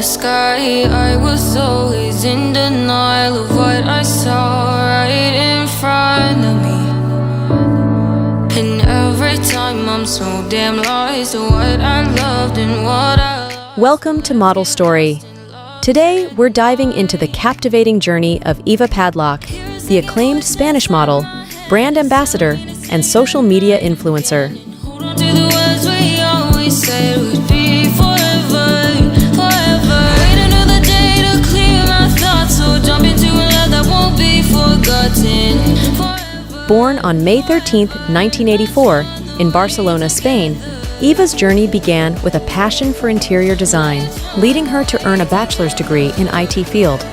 the sky. I was always in denial of what I saw right in front of me. And every time I'm so damn lost to what I loved and what I lost. Welcome to Model Story. Today, we're diving into the captivating journey of Eva Padlock, the acclaimed Spanish model, brand ambassador, and social media influencer. Hold on to the words we always said would be forever, forever. Wait another day to clear my thoughts, so jump into a love that won't be forgotten forever. Born on May 13, 1984, in Barcelona, Spain, Eva's journey began with a passion for interior design, leading her to earn a bachelor's degree in IT field.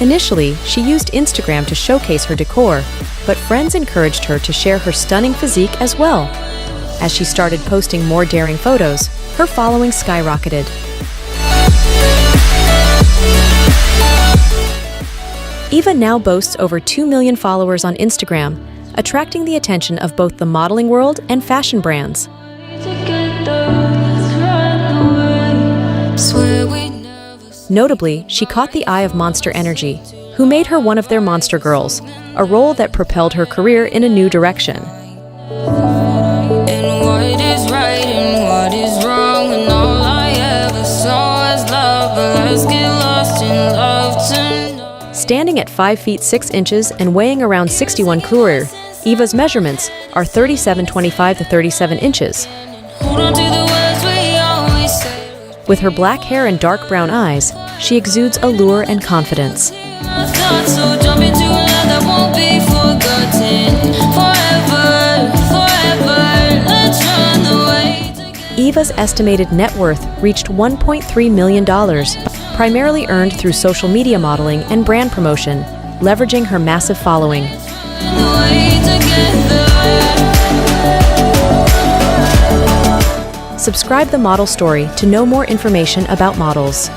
Initially, she used Instagram to showcase her decor, but friends encouraged her to share her stunning physique as well. As she started posting more daring photos, her following skyrocketed. Eva now boasts over 2 million followers on Instagram, attracting the attention of both the modeling world and fashion brands. Notably, she caught the eye of Monster Energy, who made her one of their Monster Girls, a role that propelled her career in a new direction. And what is right and what is wrong, and all I ever saw was love, but let's get lost in love tonight. Standing at 5 feet 6 inches and weighing around 61 kg, Eva's measurements are 37.25 to 37 inches. Hold on to the words we always said. With her black hair and dark brown eyes, she exudes allure and confidence. My thoughts, so jump into a love that won't be forgotten forever, forever. Let's run away together. Eva's estimated net worth reached $1.3 million, primarily earned through social media modeling and brand promotion, leveraging her massive following. Run away together. Subscribe the Model Story to know more information about models.